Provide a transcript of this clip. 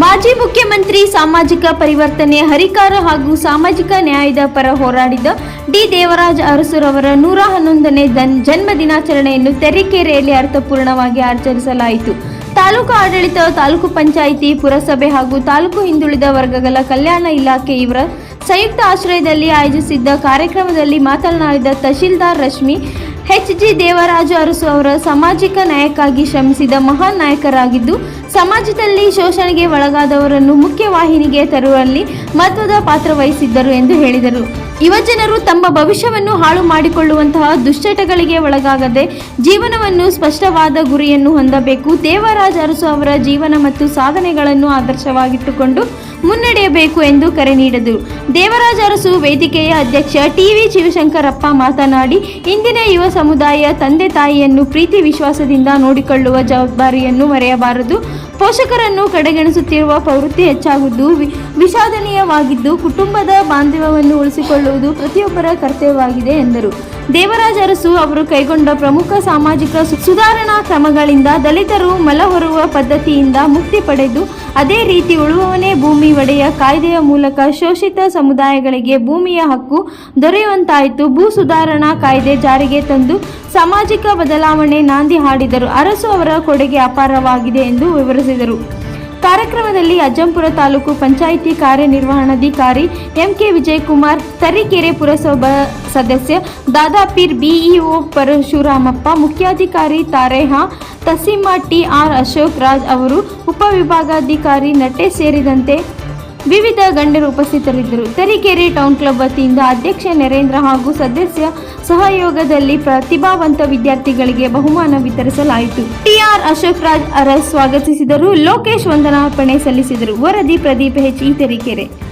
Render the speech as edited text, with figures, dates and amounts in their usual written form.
ಮಾಜಿ ಮುಖ್ಯಮಂತ್ರಿ, ಸಾಮಾಜಿಕ ಪರಿವರ್ತನೆ ಹರಿಕಾರ ಹಾಗೂ ಸಾಮಾಜಿಕ ನ್ಯಾಯದ ಪರ ಹೋರಾಡಿದ ಡಿ. ದೇವರಾಜ ಅರಸುರವರ 111ನೇ ಜನ್ಮ ದಿನಾಚರಣೆಯನ್ನು ತರೀಕೆರೆಯಲ್ಲಿ ಅರ್ಥಪೂರ್ಣವಾಗಿ ಆಚರಿಸಲಾಯಿತು. ತಾಲೂಕು ಆಡಳಿತ, ತಾಲೂಕು ಪಂಚಾಯಿತಿ, ಪುರಸಭೆ ಹಾಗೂ ತಾಲೂಕು ಹಿಂದುಳಿದ ವರ್ಗಗಳ ಕಲ್ಯಾಣ ಇಲಾಖೆ ಇವರ ಸಂಯುಕ್ತ ಆಶ್ರಯದಲ್ಲಿ ಆಯೋಜಿಸಿದ್ದ ಕಾರ್ಯಕ್ರಮದಲ್ಲಿ ಮಾತನಾಡಿದ ತಹಶೀಲ್ದಾರ್ ರಶ್ಮಿ, ಎಚ್.ಜಿ. ದೇವರಾಜ ಅರಸು ಅವರ ಸಾಮಾಜಿಕ ನ್ಯಾಯಕ್ಕಾಗಿ ಶ್ರಮಿಸಿದ ಮಹಾನ್ ನಾಯಕರಾಗಿದ್ದು, ಸಮಾಜದಲ್ಲಿ ಶೋಷಣೆಗೆ ಒಳಗಾದವರನ್ನು ಮುಖ್ಯವಾಹಿನಿಗೆ ತರುವಲ್ಲಿ ಮಹತ್ವದ ಪಾತ್ರ ವಹಿಸಿದ್ದರು ಎಂದು ಹೇಳಿದರು. ಯುವಜನರು ತಮ್ಮ ಭವಿಷ್ಯವನ್ನು ಹಾಳು ಮಾಡಿಕೊಳ್ಳುವಂತಹ ದುಶ್ಚಟಗಳಿಗೆ ಒಳಗಾಗದೆ ಜೀವನವನ್ನು ಸ್ಪಷ್ಟವಾದ ಗುರಿಯನ್ನು ಹೊಂದಬೇಕು. ದೇವರಾಜ ಅರಸು ಅವರ ಜೀವನ ಮತ್ತು ಸಾಧನೆಗಳನ್ನು ಆದರ್ಶವಾಗಿಟ್ಟುಕೊಂಡು ಮುನ್ನಡೆಯಬೇಕು ಎಂದು ಕರೆ ನೀಡಿದರು. ದೇವರಾಜ ಅರಸು ವೇದಿಕೆಯ ಅಧ್ಯಕ್ಷ ಟಿ.ವಿ. ಶಿವಶಂಕರಪ್ಪ ಮಾತನಾಡಿ, ಇಂದಿನ ಯುವ ಸಮುದಾಯ ತಂದೆ ತಾಯಿಯನ್ನು ಪ್ರೀತಿ ವಿಶ್ವಾಸದಿಂದ ನೋಡಿಕೊಳ್ಳುವ ಜವಾಬ್ದಾರಿಯನ್ನು ಮರೆಯಬಾರದು. ಪೋಷಕರನ್ನು ಕಡೆಗಣಿಸುತ್ತಿರುವ ಪ್ರವೃತ್ತಿ ಹೆಚ್ಚಾಗುವುದು ವಿಷಾದನೀಯವಾಗಿದ್ದು, ಕುಟುಂಬದ ಬಾಂಧವ್ಯವನ್ನು ಉಳಿಸಿಕೊಳ್ಳುವುದು ಪ್ರತಿಯೊಬ್ಬರ ಕರ್ತವ್ಯವಾಗಿದೆ ಎಂದರು. ದೇವರಾಜ ಅರಸು ಅವರು ಕೈಗೊಂಡ ಪ್ರಮುಖ ಸಾಮಾಜಿಕ ಸುಧಾರಣಾ ಕ್ರಮಗಳಿಂದ ದಲಿತರು ಮಲ ಹೊರುವ ಪದ್ಧತಿಯಿಂದ ಮುಕ್ತಿ ಪಡೆದು, ಅದೇ ರೀತಿ ಉಳುವವನೇ ಭೂಮಿ ಒಡೆಯ ಕಾಯ್ದೆಯ ಮೂಲಕ ಶೋಷಿತ ಸಮುದಾಯಗಳಿಗೆ ಭೂಮಿಯ ಹಕ್ಕು ದೊರೆಯುವಂತಾಯಿತು. ಭೂ ಸುಧಾರಣಾ ಕಾಯ್ದೆ ಜಾರಿಗೆ ತಂದು ಸಾಮಾಜಿಕ ಬದಲಾವಣೆ ನಾಂದಿ ಹಾಡಿದರು. ಅರಸು ಅವರ ಕೊಡುಗೆ ಅಪಾರವಾಗಿದೆ ಎಂದು ವಿವರಿಸಿದರು. ಕಾರ್ಯಕ್ರಮದಲ್ಲಿ ಅಜ್ಜಂಪುರ ತಾಲೂಕು ಪಂಚಾಯಿತಿ ಕಾರ್ಯನಿರ್ವಹಣಾಧಿಕಾರಿ ಎಂ.ಕೆ. ವಿಜಯಕುಮಾರ್, ತರೀಕೆರೆ ಪುರಸಭಾ ಸದಸ್ಯ ದಾದಾಪೀರ್, ಬಿಇಒ ಪರಶುರಾಮಪ್ಪ, ಮುಖ್ಯಾಧಿಕಾರಿ ತಾರೇಹ, ತಸೀಮಾ, ಟಿ.ಆರ್. ಅಶೋಕ್ ರಾಜ್ ಅವರು, ಉಪವಿಭಾಗಾಧಿಕಾರಿ ನಟೇಶ್ ಸೇರಿದಂತೆ ವಿವಿಧ ಗಣ್ಯರು ಉಪಸ್ಥಿತರಿದ್ದರು. ತರೀಕೆರೆ ಟೌನ್ ಕ್ಲಬ್ ವತಿಯಿಂದ ಅಧ್ಯಕ್ಷ ನರೇಂದ್ರ ಹಾಗೂ ಸದಸ್ಯ ಸಹಯೋಗದಲ್ಲಿ ಪ್ರತಿಭಾವಂತ ವಿದ್ಯಾರ್ಥಿಗಳಿಗೆ ಬಹುಮಾನ ವಿತರಿಸಲಾಯಿತು. ಟಿ.ಆರ್. ಅಶೋಕ್ ರಾಜ್ ಅರಸ್ ಸ್ವಾಗತಿಸಿದರು. ಲೋಕೇಶ್ ವಂದನಾರ್ಪಣೆ ಸಲ್ಲಿಸಿದರು. ವರದಿ ಪ್ರದೀಪ್, ಎಚ್.ಇ. ತರೀಕೆರೆ.